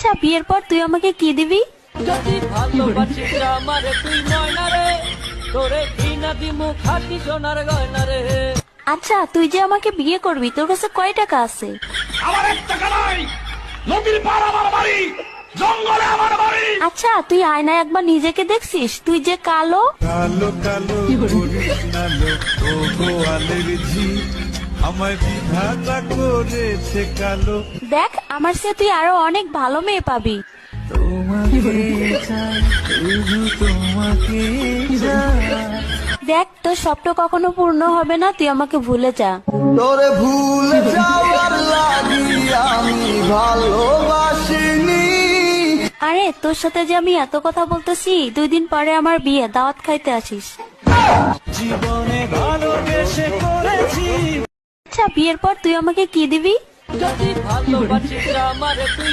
আচ্ছা বিয়ের পর তুই আমাকে কি দিবি? যদি ভালোবাসিস আমারে তুই ময়না রে, তোরে কিনা দিমু খাঁটি সোনার গয়না রে। আচ্ছা তুই যে আমাকে বিয়ে করবি তোর কাছে কয় টাকা আছে? আমার এক টাকা নাই, নদীর পার আমার বাড়ি, জঙ্গলে আমার বাড়ি। আচ্ছা তুই আয়নায় একবার নিজেকে দেখছিস? তুই যে কালো। কালো কালো করিস না লো, ও গোয়ালের ঝি আমায় বিধাতা করেছে কালো। দেখ আমার চেয়ে তুই আরো অনেক ভালো মেয়ে পাবি। তোমাকে চাই, শুধু তোমাকে চাই। দেখ তোর স্বপ্ন কখনো পূর্ণ হবে না, তুই আমাকে ভুলে যা। তোরে ভুলে যাওয়ার লাগি আমি ভালোবাসিনি। আরে তোর সাথে যে আমি এত কথা বলতেছি, 2 দিন পরে আমার বিয়ে, দাওয়াত খাইতে আসিস। জীবনে ভালোবেসে করেছি। আচ্ছা বিয়ের পর তুই আমাকে কি দিবি? যদি ভালোবাসিস আমারে তুই